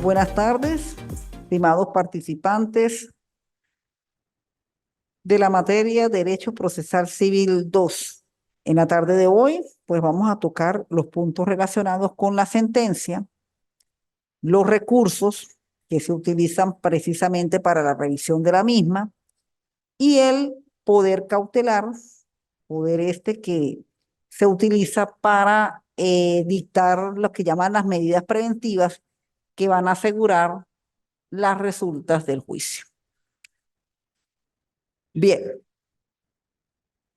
Buenas tardes, estimados participantes de la materia Derecho Procesal Civil 2. En la tarde de hoy, pues vamos a tocar los puntos relacionados con la sentencia, los recursos que se utilizan precisamente para la revisión de la misma y el poder cautelar, poder este que se utiliza para dictar lo que llaman las medidas preventivas que van a asegurar las resultas del juicio. Bien,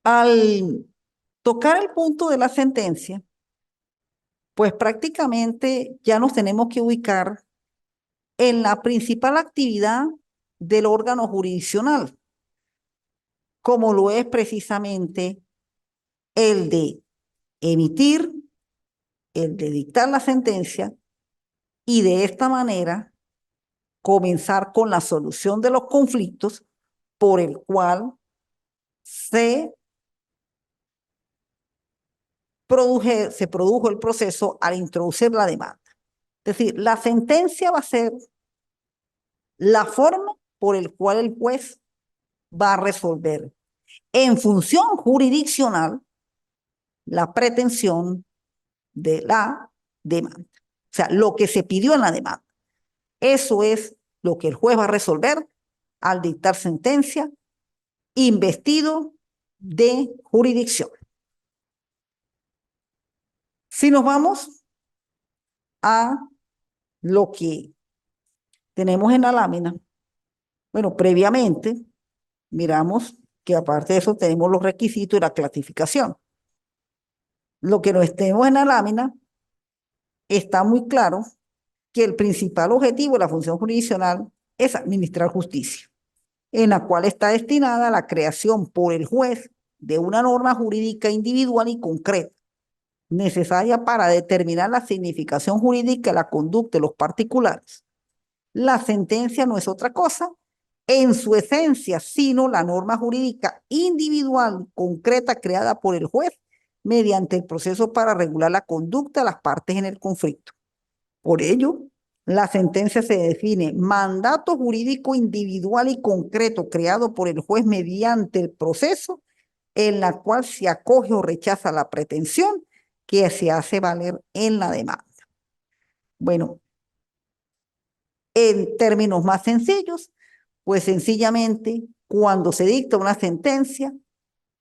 al tocar el punto de la sentencia, pues prácticamente ya nos tenemos que ubicar en la principal actividad del órgano jurisdiccional, como lo es precisamente el de emitir, el de dictar la sentencia y de esta manera comenzar con la solución de los conflictos por el cual se produjo el proceso al introducir la demanda. Es decir, la sentencia va a ser la forma por el cual el juez va a resolver en función jurisdiccional la pretensión de la demanda. O sea, lo que se pidió en la demanda. Eso es lo que el juez va a resolver al dictar sentencia investido de jurisdicción. Si nos vamos a lo que tenemos en la lámina, bueno, previamente miramos que aparte de eso tenemos los requisitos y la clasificación. Lo que nos tenemos en la lámina está muy claro que el principal objetivo de la función jurisdiccional es administrar justicia, en la cual está destinada la creación por el juez de una norma jurídica individual y concreta, necesaria para determinar la significación jurídica de la conducta de los particulares. La sentencia no es otra cosa en su esencia, sino la norma jurídica individual concreta creada por el juez mediante el proceso para regular la conducta de las partes en el conflicto. Por ello, la sentencia se define mandato jurídico individual y concreto creado por el juez mediante el proceso en la cual se acoge o rechaza la pretensión que se hace valer en la demanda. Bueno, en términos más sencillos, pues sencillamente cuando se dicta una sentencia,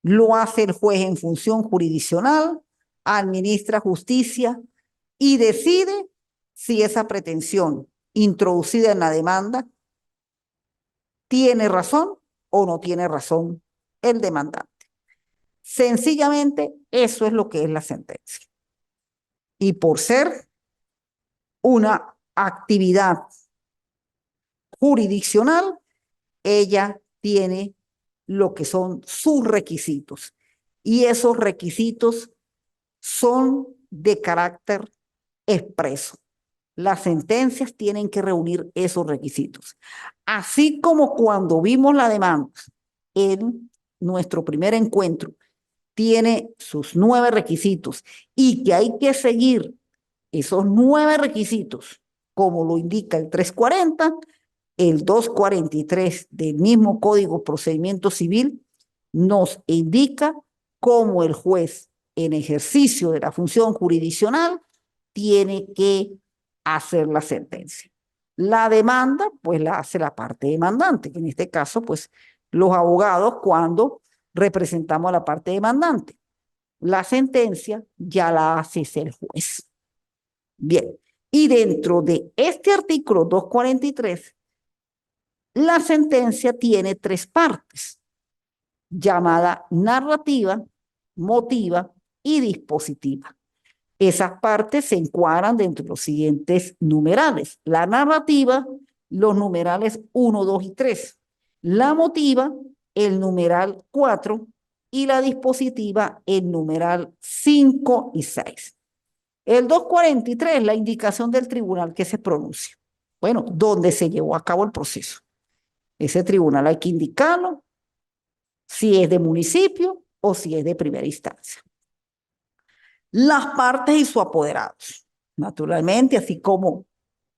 lo hace el juez en función jurisdiccional, administra justicia y decide si esa pretensión introducida en la demanda tiene razón o no tiene razón el demandante. Sencillamente, eso es lo que es la sentencia. Y por ser una actividad jurisdiccional, ella tiene lo que son sus requisitos. Y esos requisitos son de carácter expreso. Las sentencias tienen que reunir esos requisitos. Así como cuando vimos la demanda en nuestro primer encuentro, tiene sus 9 requisitos y que hay que seguir esos 9 requisitos, como lo indica el 340, el 243 del mismo Código de Procedimiento Civil nos indica cómo el juez, en ejercicio de la función jurisdiccional, tiene que hacer la sentencia. La demanda, pues la hace la parte demandante, que en este caso, pues los abogados cuando representamos a la parte demandante. La sentencia ya la hace el juez. Bien, y dentro de este artículo 243, la sentencia tiene 3 partes, llamada narrativa, motiva y dispositiva. Esas partes se encuadran dentro de los siguientes numerales. La narrativa, los numerales 1, 2 y 3. La motiva, el numeral 4 y la dispositiva, el numeral 5 y 6. El 243, la indicación del tribunal que se pronuncia. Bueno, donde se llevó a cabo el proceso. Ese tribunal hay que indicarlo, si es de municipio o si es de primera instancia. Las partes y sus apoderados, naturalmente, así como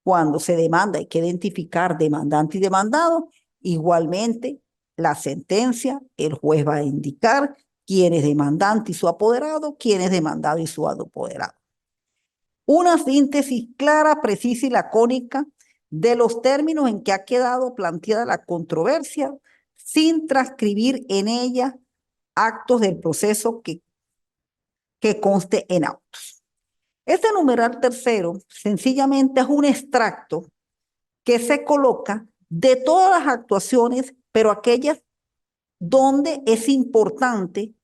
cuando se demanda hay que identificar demandante y demandado, igualmente la sentencia, el juez va a indicar quién es demandante y su apoderado, quién es demandado y su apoderado. Una síntesis clara, precisa y lacónica de los términos en que ha quedado planteada la controversia, sin transcribir en ella actos del proceso que conste en autos. Este numeral tercero sencillamente es un extracto que se coloca de todas las actuaciones, pero aquellas donde es importante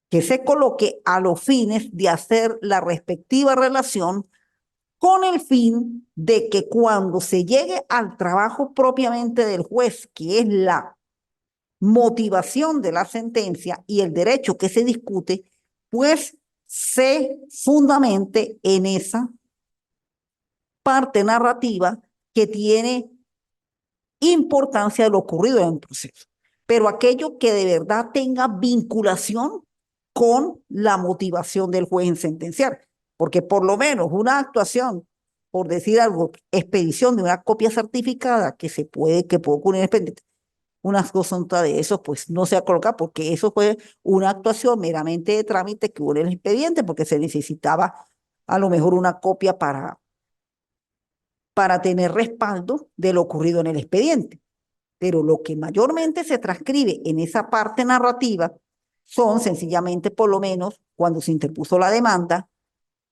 que se coloque a los fines de hacer la respectiva relación con el fin de que cuando se llegue al trabajo propiamente del juez, que es la motivación de la sentencia y el derecho que se discute, pues se fundamente en esa parte narrativa que tiene importancia de lo ocurrido en el proceso, pero aquello que de verdad tenga vinculación con la motivación del juez en sentenciar, porque por lo menos una actuación, por decir algo, expedición de una copia certificada que puede ocurrir en el expediente, unas cosas de eso, pues no se ha colocado, porque eso fue una actuación meramente de trámite que hubo en el expediente, porque se necesitaba a lo mejor una copia para tener respaldo de lo ocurrido en el expediente. Pero lo que mayormente se transcribe en esa parte narrativa son sencillamente, por lo menos, cuando se interpuso la demanda,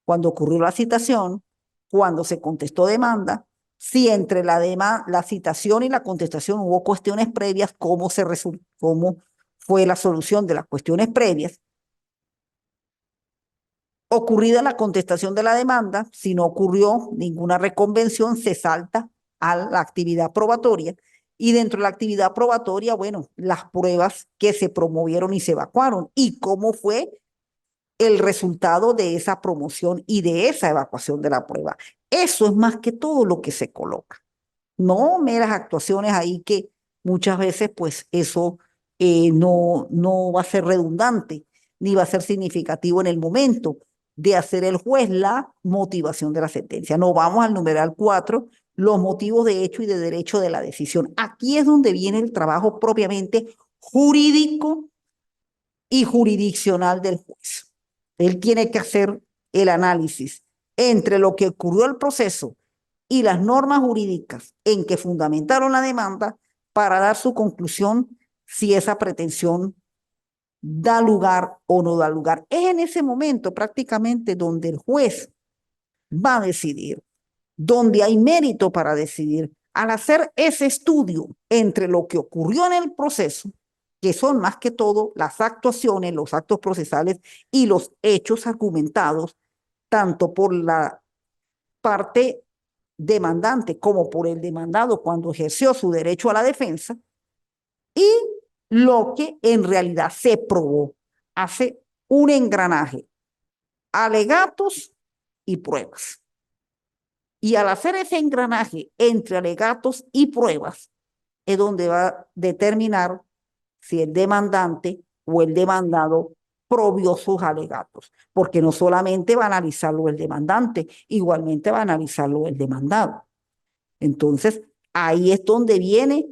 cuando ocurrió la citación, cuando se contestó demanda, si entre la citación y la contestación hubo cuestiones previas, cómo fue la solución de las cuestiones previas. Ocurrida la contestación de la demanda, si no ocurrió ninguna reconvención, se salta a la actividad probatoria. Y dentro de la actividad probatoria, bueno, las pruebas que se promovieron y se evacuaron y cómo fue el resultado de esa promoción y de esa evacuación de la prueba. Eso es más que todo lo que se coloca. No meras actuaciones ahí que muchas veces pues eso no va a ser redundante ni va a ser significativo en el momento de hacer el juez la motivación de la sentencia. No, vamos al numeral 4, los motivos de hecho y de derecho de la decisión. Aquí es donde viene el trabajo propiamente jurídico y jurisdiccional del juez. Él tiene que hacer el análisis entre lo que ocurrió el proceso y las normas jurídicas en que fundamentaron la demanda para dar su conclusión si esa pretensión da lugar o no da lugar. Es en ese momento prácticamente donde el juez va a decidir, donde hay mérito para decidir. Al hacer ese estudio entre lo que ocurrió en el proceso, que son más que todo las actuaciones, los actos procesales y los hechos argumentados, tanto por la parte demandante como por el demandado cuando ejerció su derecho a la defensa, y lo que en realidad se probó. Hace un engranaje, alegatos y pruebas. Y al hacer ese engranaje entre alegatos y pruebas, es donde va a determinar si el demandante o el demandado probió sus alegatos, porque no solamente va a analizarlo el demandante, igualmente va a analizarlo el demandado. Entonces, ahí es donde viene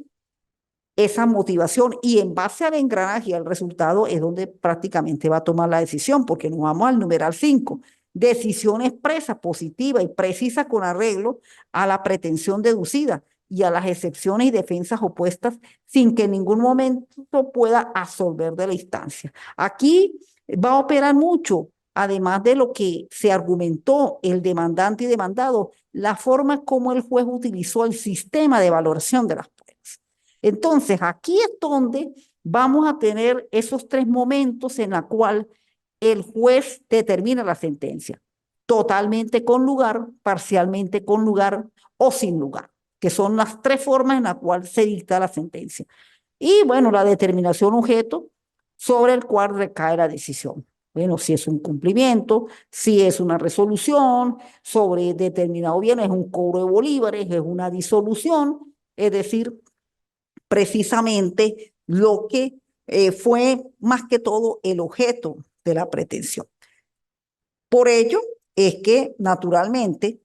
esa motivación y en base al engranaje y al resultado es donde prácticamente va a tomar la decisión, porque nos vamos al numeral 5, decisión expresa, positiva y precisa con arreglo a la pretensión deducida y a las excepciones y defensas opuestas sin que en ningún momento pueda absolver de la instancia. Aquí va a operar mucho, además de lo que se argumentó el demandante y demandado, la forma como el juez utilizó el sistema de valoración de las pruebas. Entonces, aquí es donde vamos a tener esos tres momentos en la cual el juez determina la sentencia, totalmente con lugar, parcialmente con lugar o sin lugar, que son las tres formas en las cuales se dicta la sentencia. Y bueno, la determinación objeto sobre el cual recae la decisión. Bueno, si es un cumplimiento, si es una resolución sobre determinado bien, es un cobro de bolívares, es una disolución, es decir, precisamente lo que fue más que todo el objeto de la pretensión. Por ello es que, naturalmente,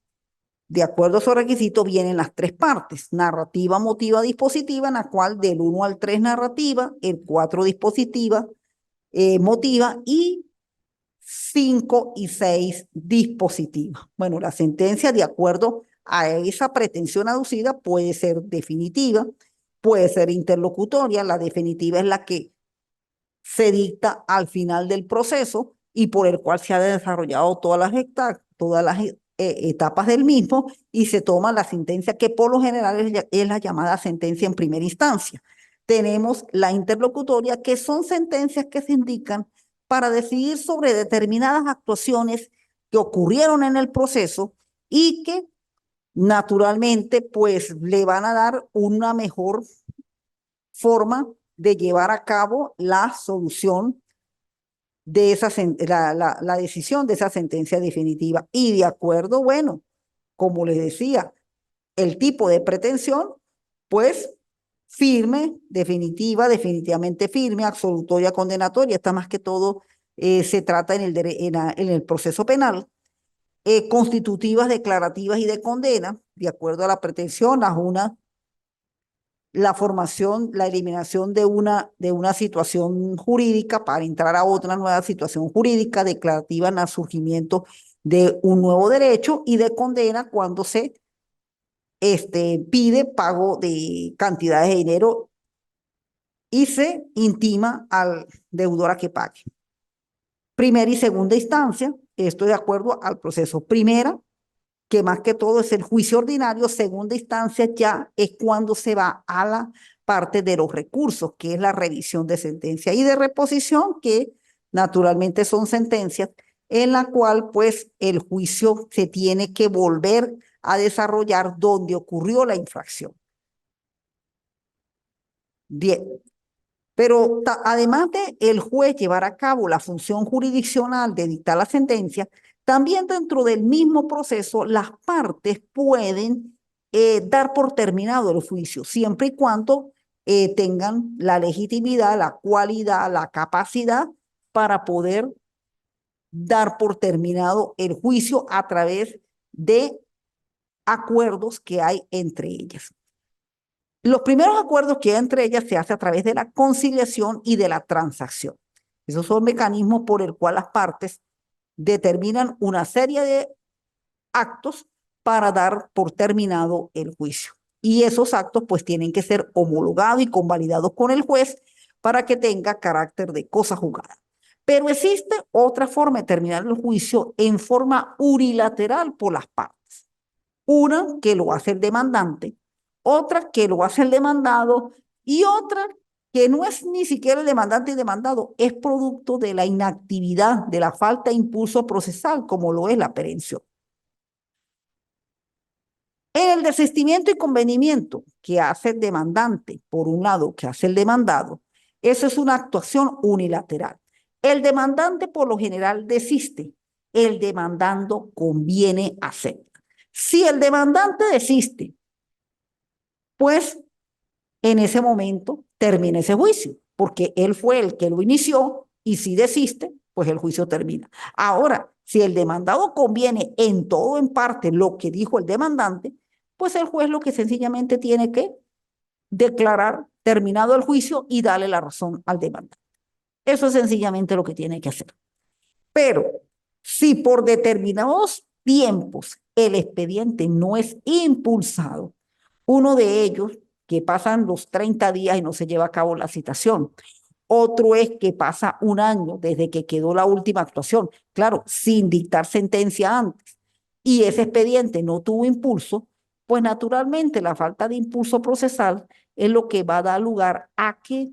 De acuerdo a esos requisitos vienen las tres partes: narrativa, motiva, dispositiva, en la cual del 1 al 3 narrativa, el 4 dispositiva, motiva, y 5 y 6 dispositiva. Bueno, la sentencia, de acuerdo a esa pretensión aducida, puede ser definitiva, puede ser interlocutoria. La definitiva es la que se dicta al final del proceso y por el cual se ha desarrollado todas las etapas del mismo, y se toma la sentencia que por lo general es la llamada sentencia en primera instancia. Tenemos la interlocutoria, que son sentencias que se indican para decidir sobre determinadas actuaciones que ocurrieron en el proceso y que naturalmente pues le van a dar una mejor forma de llevar a cabo la solución de esa la decisión de esa sentencia definitiva. Y de acuerdo, bueno, como les decía, el tipo de pretensión, pues firme, definitiva, definitivamente firme, absolutoria, condenatoria. Está más que todo, se trata en el proceso penal. Constitutivas, declarativas y de condena, de acuerdo a la pretensión, la formación, la eliminación de una situación jurídica para entrar a otra nueva situación jurídica, declarativa en el surgimiento de un nuevo derecho, y de condena cuando se pide pago de cantidades de dinero y se intima al deudor a que pague. Primera y segunda instancia, esto de acuerdo al proceso. Primera, que más que todo es el juicio ordinario. Segunda instancia ya es cuando se va a la parte de los recursos, que es la revisión de sentencia, y de reposición, que naturalmente son sentencias en la cual pues el juicio se tiene que volver a desarrollar donde ocurrió la infracción. Bien, pero además de el juez llevar a cabo la función jurisdiccional de dictar la sentencia, también dentro del mismo proceso las partes pueden dar por terminado el juicio, siempre y cuando tengan la legitimidad, la cualidad, la capacidad para poder dar por terminado el juicio a través de acuerdos que hay entre ellas. Los primeros acuerdos que hay entre ellas se hace a través de la conciliación y de la transacción. Esos son mecanismos por el cual las partes determinan una serie de actos para dar por terminado el juicio. Y esos actos pues tienen que ser homologados y convalidados con el juez para que tenga carácter de cosa juzgada. Pero existe otra forma de terminar el juicio en forma unilateral por las partes. Una que lo hace el demandante, otra que lo hace el demandado, y otra que no es ni siquiera el demandante y demandado, es producto de la inactividad, de la falta de impulso procesal, como lo es la aprehensión. En el desistimiento y convenimiento que hace el demandante, por un lado, que hace el demandado, eso es una actuación unilateral. El demandante por lo general desiste, el demandando conviene hacer. Si el demandante desiste, pues en ese momento termina ese juicio, porque él fue el que lo inició, y si desiste, pues el juicio termina. Ahora, si el demandado conviene en todo o en parte lo que dijo el demandante, pues el juez lo que sencillamente tiene que declarar terminado el juicio y darle la razón al demandante. Eso es sencillamente lo que tiene que hacer. Pero si por determinados tiempos el expediente no es impulsado, uno de ellos, que pasan los 30 días y no se lleva a cabo la citación. Otro es que pasa un año desde que quedó la última actuación, claro, sin dictar sentencia antes, y ese expediente no tuvo impulso, pues naturalmente la falta de impulso procesal es lo que va a dar lugar a que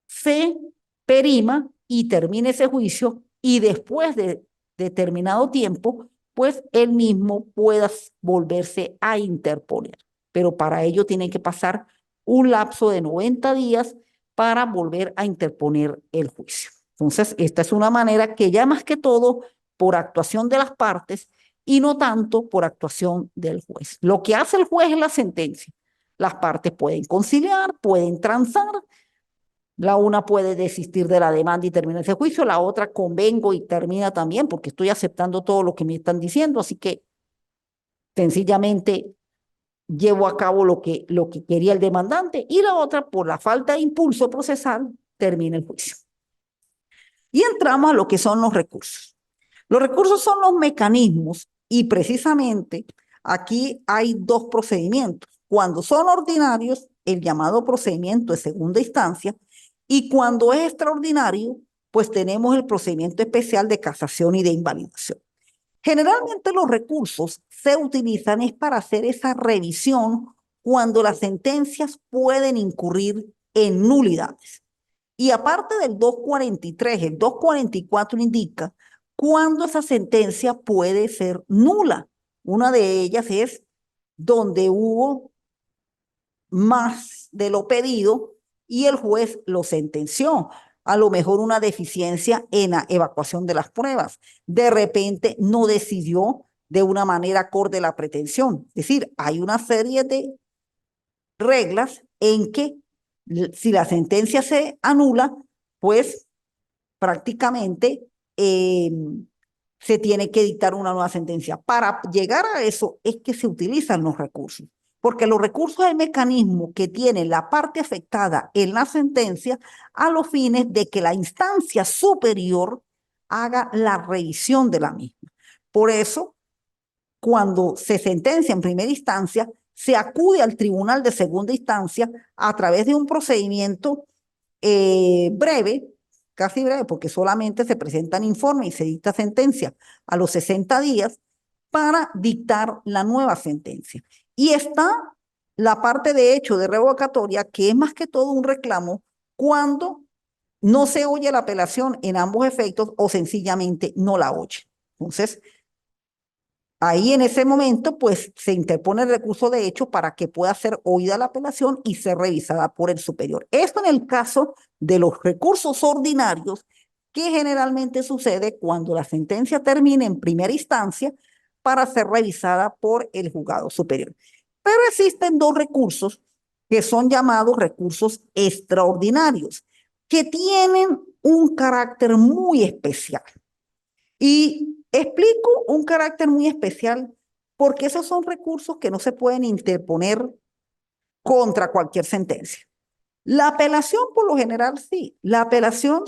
se perima y termine ese juicio, y después de determinado tiempo, pues él mismo pueda volverse a interponer. Pero para ello tiene que pasar un lapso de 90 días para volver a interponer el juicio. Entonces, esta es una manera que ya más que todo por actuación de las partes y no tanto por actuación del juez. Lo que hace el juez es la sentencia. Las partes pueden conciliar, pueden transar. La una puede desistir de la demanda y terminar ese juicio, la otra convengo y termina también, porque estoy aceptando todo lo que me están diciendo, así que sencillamente llevo a cabo lo que quería el demandante, y la otra, por la falta de impulso procesal, termina el juicio. Y entramos a lo que son los recursos. Los recursos son los mecanismos y precisamente aquí hay dos procedimientos. Cuando son ordinarios, el llamado procedimiento de segunda instancia, y cuando es extraordinario, pues tenemos el procedimiento especial de casación y de invalidación. Generalmente los recursos se utilizan es para hacer esa revisión cuando las sentencias pueden incurrir en nulidades. Y aparte del 243, el 244 indica cuándo esa sentencia puede ser nula. Una de ellas es donde hubo más de lo pedido y el juez lo sentenció. A lo mejor una deficiencia en la evacuación de las pruebas. De repente no decidió de una manera acorde a la pretensión. Es decir, hay una serie de reglas en que si la sentencia se anula, pues prácticamente se tiene que dictar una nueva sentencia. Para llegar a eso es que se utilizan los recursos, porque los recursos es el mecanismo que tiene la parte afectada en la sentencia a los fines de que la instancia superior haga la revisión de la misma. Por eso, cuando se sentencia en primera instancia, se acude al tribunal de segunda instancia a través de un procedimiento breve, casi breve, porque solamente se presentan informes y se dicta sentencia a los 60 días para dictar la nueva sentencia. Y está la parte de hecho de revocatoria, que es más que todo un reclamo cuando no se oye la apelación en ambos efectos o sencillamente no la oye. Entonces, ahí en ese momento, pues se interpone el recurso de hecho para que pueda ser oída la apelación y ser revisada por el superior. Esto en el caso de los recursos ordinarios, que generalmente sucede cuando la sentencia termina en primera instancia para ser revisada por el juzgado superior. Pero existen dos recursos que son llamados recursos extraordinarios, que tienen un carácter muy especial. Y explico un carácter muy especial porque esos son recursos que no se pueden interponer contra cualquier sentencia. La apelación, por lo general, sí. La apelación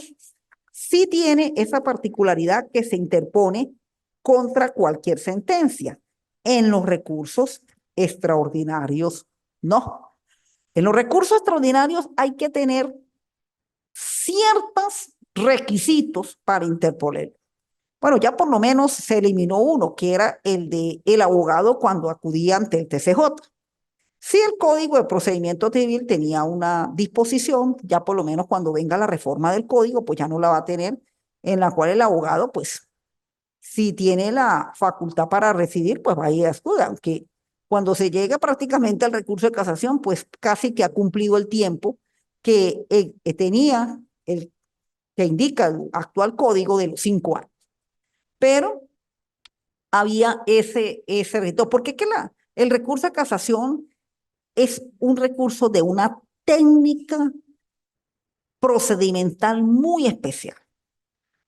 sí tiene esa particularidad que se interpone contra cualquier sentencia. En los recursos extraordinarios, no. En los recursos extraordinarios hay que tener ciertos requisitos para interponer. Bueno, ya por lo menos se eliminó uno, que era el de el abogado cuando acudía ante el TCJ. Si el Código de Procedimiento Civil tenía una disposición, ya por lo menos cuando venga la reforma del Código, pues ya no la va a tener, en la cual el abogado, pues, si tiene la facultad para residir, pues vaya a estudiar, aunque cuando se llega prácticamente al recurso de casación, pues casi que ha cumplido el tiempo que tenía el que indica el actual código de los 5 años. Pero había ese reto, porque el recurso de casación es un recurso de una técnica procedimental muy especial.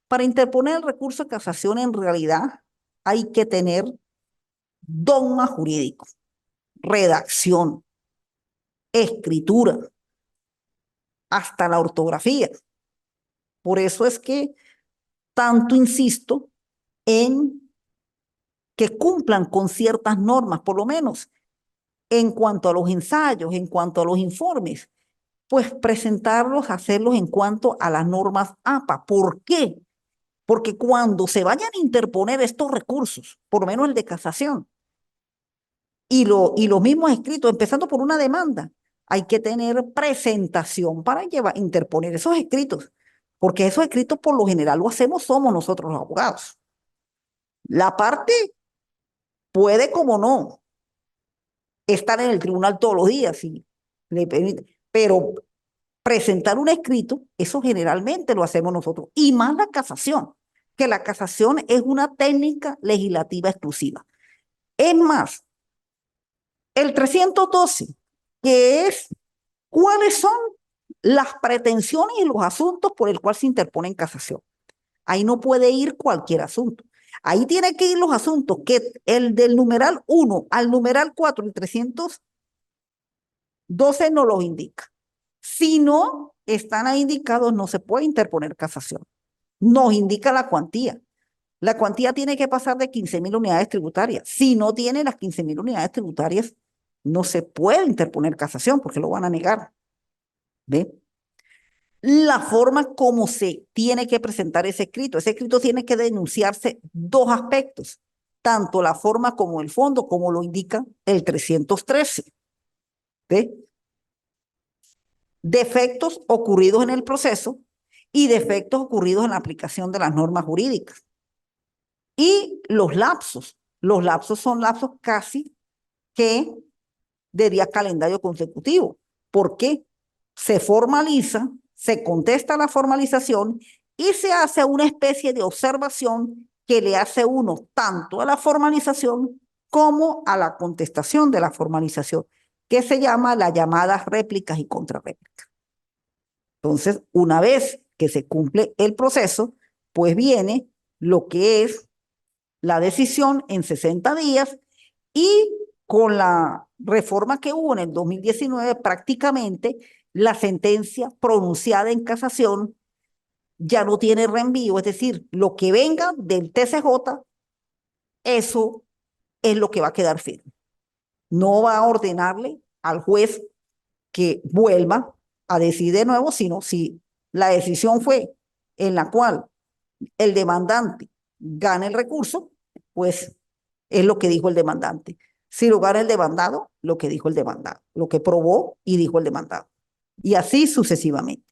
Para interponer el recurso de casación, en realidad, hay que tener dogma jurídico, redacción, escritura, hasta la ortografía. Por eso es que tanto insisto en que cumplan con ciertas normas, por lo menos en cuanto a los ensayos, en cuanto a los informes, pues presentarlos, hacerlos en cuanto a las normas APA. ¿Por qué? Porque cuando se vayan a interponer estos recursos, por lo menos el de casación, y los mismos escritos, empezando por una demanda, hay que tener presentación para interponer esos escritos, porque esos escritos por lo general lo hacemos somos nosotros los abogados. La parte puede, como no, estar en el tribunal todos los días, si le permite, pero presentar un escrito, eso generalmente lo hacemos nosotros, y más la casación, que la casación es una técnica legislativa exclusiva. Es más, el 312, que es cuáles son las pretensiones y los asuntos por el cual se interpone en casación. Ahí no puede ir cualquier asunto. Ahí tiene que ir los asuntos, que el del numeral 1 al numeral 4, el 312 no los indica. Si no están ahí indicados, no se puede interponer casación. Nos indica la cuantía. La cuantía tiene que pasar de 15.000 unidades tributarias. Si no tiene las 15.000 unidades tributarias, no se puede interponer casación porque lo van a negar. ¿Ve? La forma como se tiene que presentar ese escrito. Ese escrito tiene que denunciarse dos aspectos, tanto la forma como el fondo, como lo indica el 313. ¿Ve? Defectos ocurridos en el proceso y defectos ocurridos en la aplicación de las normas jurídicas. Y los lapsos. Los lapsos son lapsos casi que de día calendario consecutivo. ¿Por qué? Se formaliza, se contesta la formalización y se hace una especie de observación que le hace uno tanto a la formalización como a la contestación de la formalización, que se llama las llamadas réplicas y contrarréplicas. Entonces, una vez que se cumple el proceso, pues viene lo que es la decisión en 60 días y con la reforma que hubo en el 2019, prácticamente la sentencia pronunciada en casación ya no tiene reenvío, es decir, lo que venga del TCJ, eso es lo que va a quedar firme. No va a ordenarle al juez que vuelva a decidir de nuevo, sino si la decisión fue en la cual el demandante gana el recurso, pues es lo que dijo el demandante. Si lo gana el demandado, lo que dijo el demandado, lo que probó y dijo el demandado. Y así sucesivamente.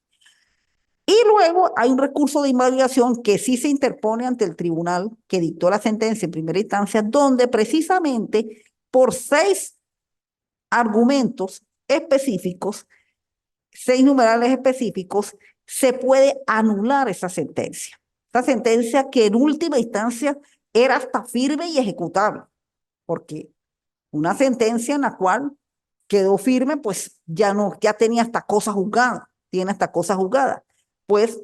Y luego hay un recurso de invalidación que sí se interpone ante el tribunal que dictó la sentencia en primera instancia, donde precisamente por 6 argumentos específicos, 6 numerales específicos, se puede anular esa sentencia. Esa sentencia que en última instancia era hasta firme y ejecutable, porque una sentencia en la cual quedó firme, pues ya no, ya tenía hasta cosas juzgadas, tiene hasta cosas juzgadas. Pues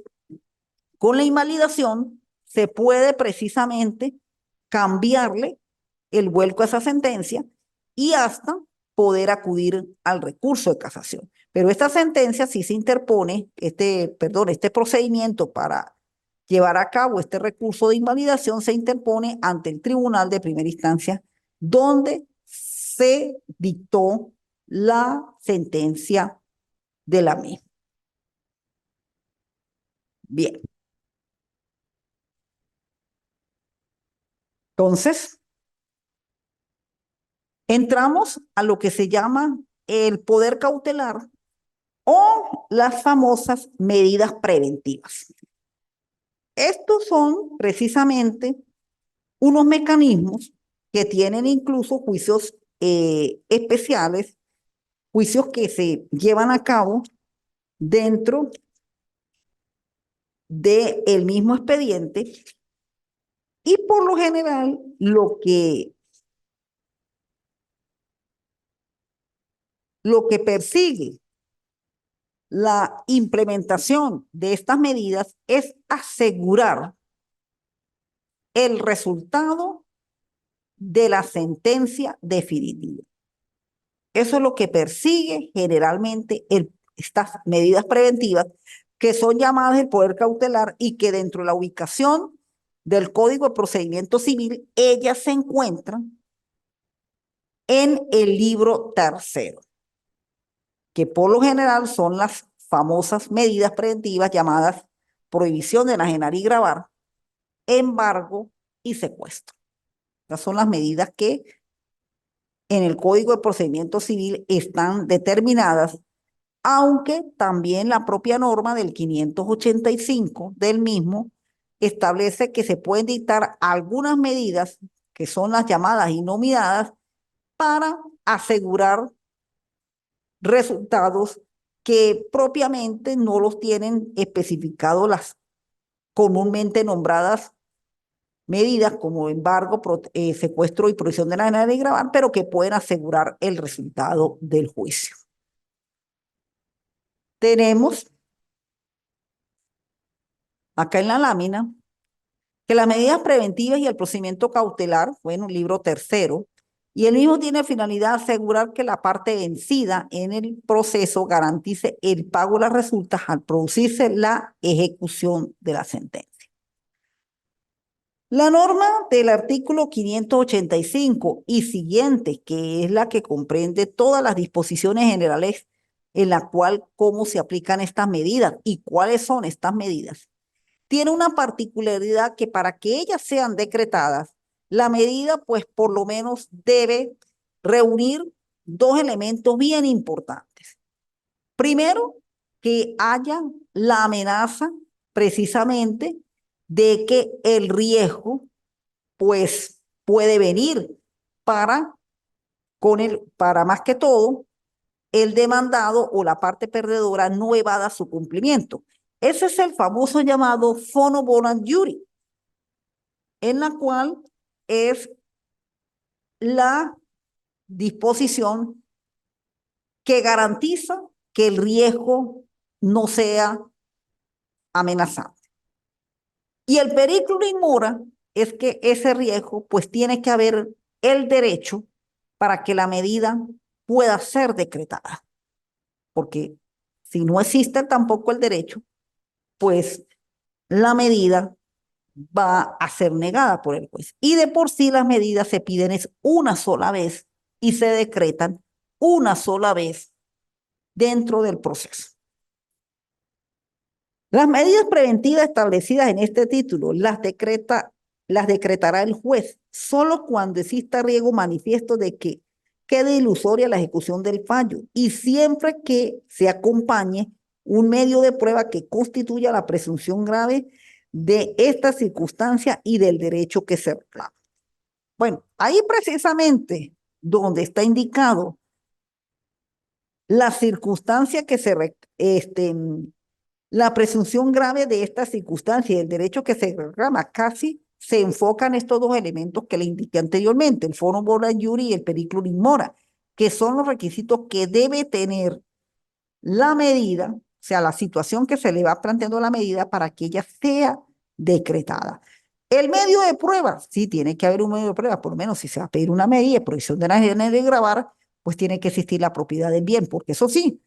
con la invalidación se puede precisamente cambiarle el vuelco a esa sentencia y hasta poder acudir al recurso de casación. Pero esta sentencia sí se interpone, este procedimiento para llevar a cabo este recurso de invalidación se interpone ante el tribunal de primera instancia, donde se dictó la sentencia de la misma. Bien. Entonces, entramos a lo que se llama el poder cautelar o las famosas medidas preventivas. Estos son precisamente unos mecanismos que tienen incluso juicios especiales, juicios que se llevan a cabo dentro del mismo expediente y por lo general lo que persigue la implementación de estas medidas es asegurar el resultado de la sentencia definitiva. Eso es lo que persigue generalmente estas medidas preventivas que son llamadas el poder cautelar y que dentro de la ubicación del Código de Procedimiento Civil, ellas se encuentran en el libro tercero, que por lo general son las famosas medidas preventivas llamadas prohibición de enajenar y gravar, embargo y secuestro. Estas son las medidas que en el Código de Procedimiento Civil están determinadas, aunque también la propia norma del 585 del mismo establece que se pueden dictar algunas medidas que son las llamadas innominadas para asegurar resultados que propiamente no los tienen especificados las comúnmente nombradas medidas como embargo, secuestro y prohibición de la ganancia de gravar, pero que pueden asegurar el resultado del juicio. Tenemos acá en la lámina que las medidas preventivas y el procedimiento cautelar, bueno, libro tercero, y el mismo tiene finalidad asegurar que la parte vencida en el proceso garantice el pago de las resultas al producirse la ejecución de la sentencia. La norma del artículo 585 y siguientes, que es la que comprende todas las disposiciones generales en la cual cómo se aplican estas medidas y cuáles son estas medidas, tiene una particularidad que para que ellas sean decretadas, la medida pues por lo menos debe reunir dos elementos bien importantes. Primero, que haya la amenaza precisamente de que el riesgo pues puede venir para, para más que todo, el demandado o la parte perdedora no evada su cumplimiento. Ese es el famoso llamado Fono Bonus Jury, en la cual es la disposición que garantiza que el riesgo no sea amenazante. Y el perículo in mora es que ese riesgo, pues tiene que haber el derecho para que la medida pueda ser decretada. Porque si no existe tampoco el derecho, pues la medida va a ser negada por el juez. Y de por sí las medidas se piden es una sola vez y se decretan una sola vez dentro del proceso. Las medidas preventivas establecidas en este título las decretará el juez solo cuando exista riesgo manifiesto de que quede ilusoria la ejecución del fallo y siempre que se acompañe un medio de prueba que constituya la presunción grave de esta circunstancia y del derecho que se reclama. Bueno, ahí precisamente donde está indicado la circunstancia que se la presunción grave de esta circunstancia y el derecho que se reclama casi se enfocan estos dos elementos que le indiqué anteriormente, el fono bona iuri y el periculum in mora, que son los requisitos que debe tener la medida, o sea, la situación que se le va planteando a la medida para que ella sea decretada. El medio de prueba, sí, tiene que haber un medio de prueba, por lo menos si se va a pedir una medida de prohibición de la de gravar, pues tiene que existir la propiedad del bien, porque eso sí,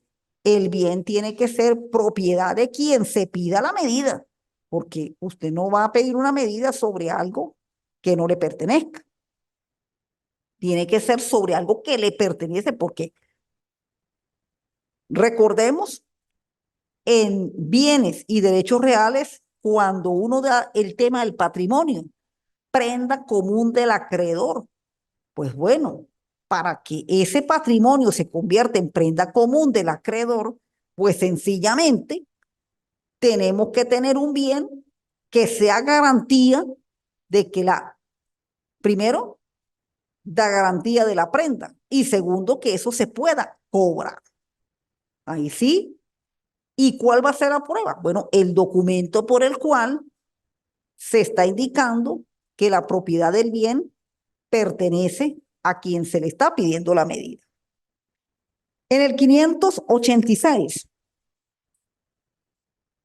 el bien tiene que ser propiedad de quien se pida la medida, porque usted no va a pedir una medida sobre algo que no le pertenezca. Tiene que ser sobre algo que le pertenece, porque recordemos en bienes y derechos reales, cuando uno da el tema del patrimonio, prenda común del acreedor. Pues bueno, para que ese patrimonio se convierta en prenda común del acreedor, pues sencillamente tenemos que tener un bien que sea garantía de que primero, da garantía de la prenda y segundo, que eso se pueda cobrar. Ahí sí. ¿Y cuál va a ser la prueba? Bueno, el documento por el cual se está indicando que la propiedad del bien pertenece a quien se le está pidiendo la medida. En el 586,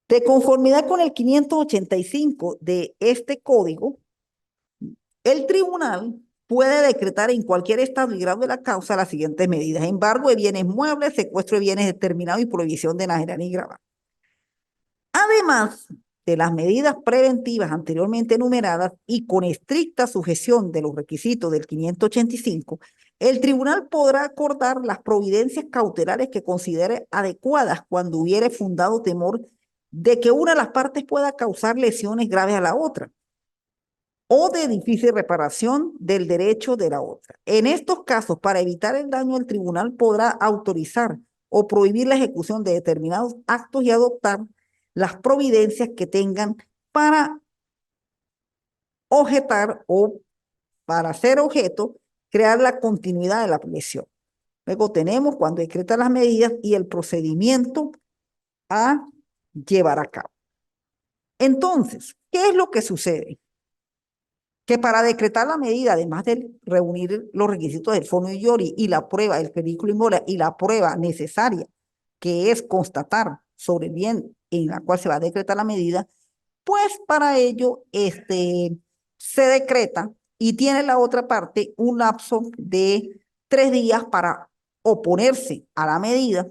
de conformidad con el 585 de este código, el tribunal puede decretar en cualquier estado y grado de la causa las siguientes medidas: embargo de bienes muebles, secuestro de bienes determinados y prohibición de enajenar y gravar. Además de las medidas preventivas anteriormente enumeradas y con estricta sujeción de los requisitos del 585, el tribunal podrá acordar las providencias cautelares que considere adecuadas cuando hubiere fundado temor de que una de las partes pueda causar lesiones graves a la otra o de difícil reparación del derecho de la otra. En estos casos, para evitar el daño, el tribunal podrá autorizar o prohibir la ejecución de determinados actos y adoptar las providencias que tengan para objetar o para hacer objeto, crear la continuidad de la lesión. Luego tenemos cuando decreta las medidas y el procedimiento a llevar a cabo. Entonces, ¿qué es lo que sucede? Que para decretar la medida, además de reunir los requisitos del fono iuri y la prueba del periculum in mora y la prueba necesaria, que es constatar sobre el bien en la cual se va a decretar la medida, Pues para ello se decreta y tiene la otra parte un lapso de 3 días para oponerse a la medida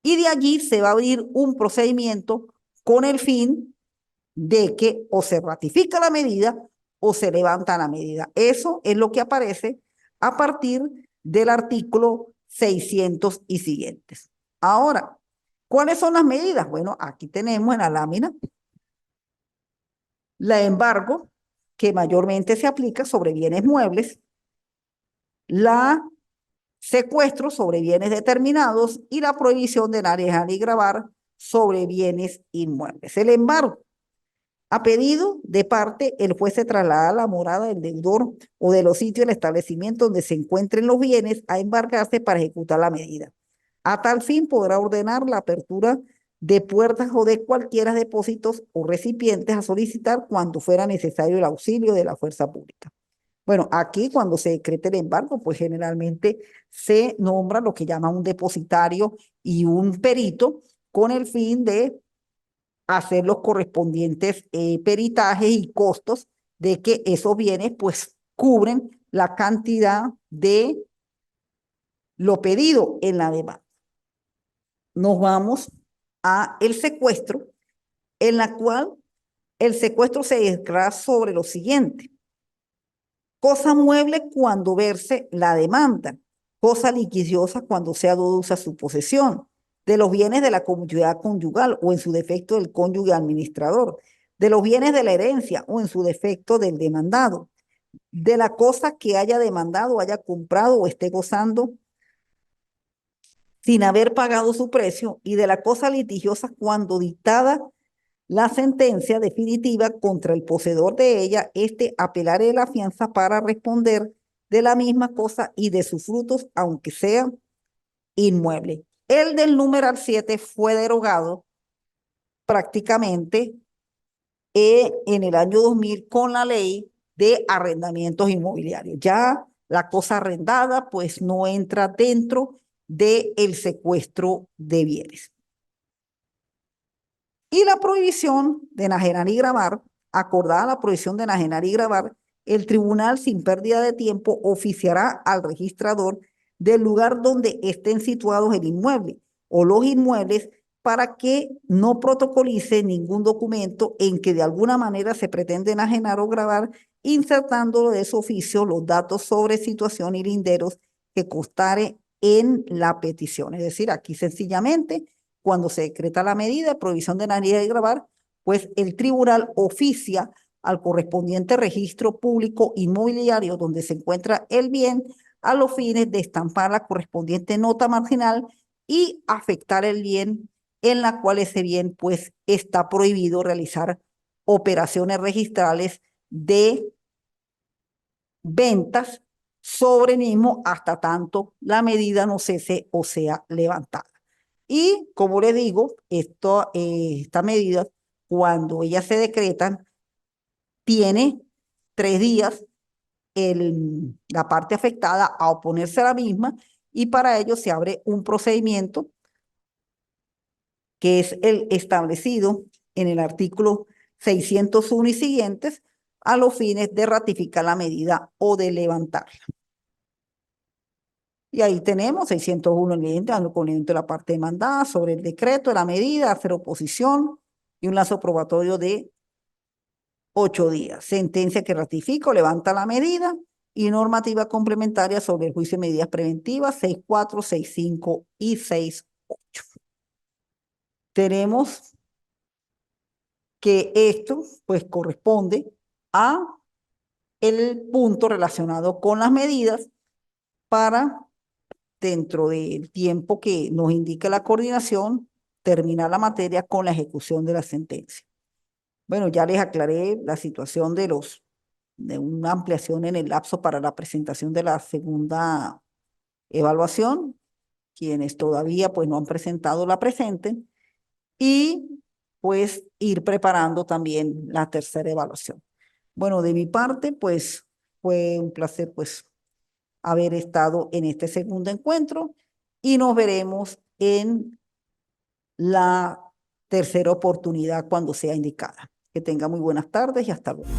y de allí se va a abrir un procedimiento con el fin de que o se ratifica la medida o se levanta la medida. Eso es lo que aparece a partir del artículo 600 y siguientes. Ahora, ¿cuáles son las medidas? Bueno, aquí tenemos en la lámina la embargo, que mayormente se aplica sobre bienes muebles, la secuestro sobre bienes determinados y la prohibición de enajenar y gravar sobre bienes inmuebles. El embargo, a pedido de parte, el juez se traslada a la morada del deudor o de los sitios del establecimiento donde se encuentren los bienes a embargarse para ejecutar la medida. A tal fin podrá ordenar la apertura de puertas o de cualquiera depósitos o recipientes a solicitar cuando fuera necesario el auxilio de la fuerza pública. Bueno, aquí cuando se decrete el embargo, pues generalmente se nombra lo que llama un depositario y un perito con el fin de hacer los correspondientes peritajes y costos de que esos bienes pues cubren la cantidad de lo pedido en la demanda. Nos vamos a el secuestro, en la cual el secuestro se declara sobre lo siguiente: cosa mueble cuando verse la demanda, cosa liquidiosa cuando sea dudosa su posesión, de los bienes de la comunidad conyugal o en su defecto del cónyuge administrador, de los bienes de la herencia o en su defecto del demandado, de la cosa que haya demandado, haya comprado o esté gozando sin haber pagado su precio, y de la cosa litigiosa cuando dictada la sentencia definitiva contra el poseedor de ella, apelará la fianza para responder de la misma cosa y de sus frutos, aunque sea inmueble. El del numeral 7 fue derogado prácticamente en el año 2000 con la ley de arrendamientos inmobiliarios. Ya la cosa arrendada pues no entra dentro del secuestro de bienes. Y la prohibición de enajenar y gravar, acordada la prohibición de enajenar y gravar, el tribunal sin pérdida de tiempo oficiará al registrador del lugar donde estén situados el inmueble o los inmuebles para que no protocolice ningún documento en que de alguna manera se pretende enajenar o gravar, insertándolo de su oficio los datos sobre situación y linderos que constare en la petición. Es decir, aquí sencillamente cuando se decreta la medida de prohibición de enajenar y gravar, pues el tribunal oficia al correspondiente registro público inmobiliario donde se encuentra el bien a los fines de estampar la correspondiente nota marginal y afectar el bien en la cual ese bien pues está prohibido realizar operaciones registrales de ventas sobre el mismo hasta tanto la medida no cese o sea levantada. Y como les digo, esta medida, cuando ellas se decretan, tiene 3 días la parte afectada a oponerse a la misma y para ello se abre un procedimiento que es el establecido en el artículo 601 y siguientes a los fines de ratificar la medida o de levantarla. Y ahí tenemos 601 el conocimiento de la parte demandada sobre el decreto de la medida, hacer oposición y un lazo probatorio de 8 días. Sentencia que ratifica o levanta la medida y normativa complementaria sobre el juicio de medidas preventivas 64, 65 y 68. Tenemos que esto pues corresponde a el punto relacionado con las medidas para, dentro del tiempo que nos indica la coordinación, terminar la materia con la ejecución de la sentencia. Bueno, ya les aclaré la situación de una ampliación en el lapso para la presentación de la segunda evaluación. Quienes todavía pues no han presentado la presenten y pues ir preparando también la tercera evaluación. Bueno, de mi parte pues fue un placer pues haber estado en este segundo encuentro y nos veremos en la tercera oportunidad cuando sea indicada. Que tenga muy buenas tardes y hasta luego.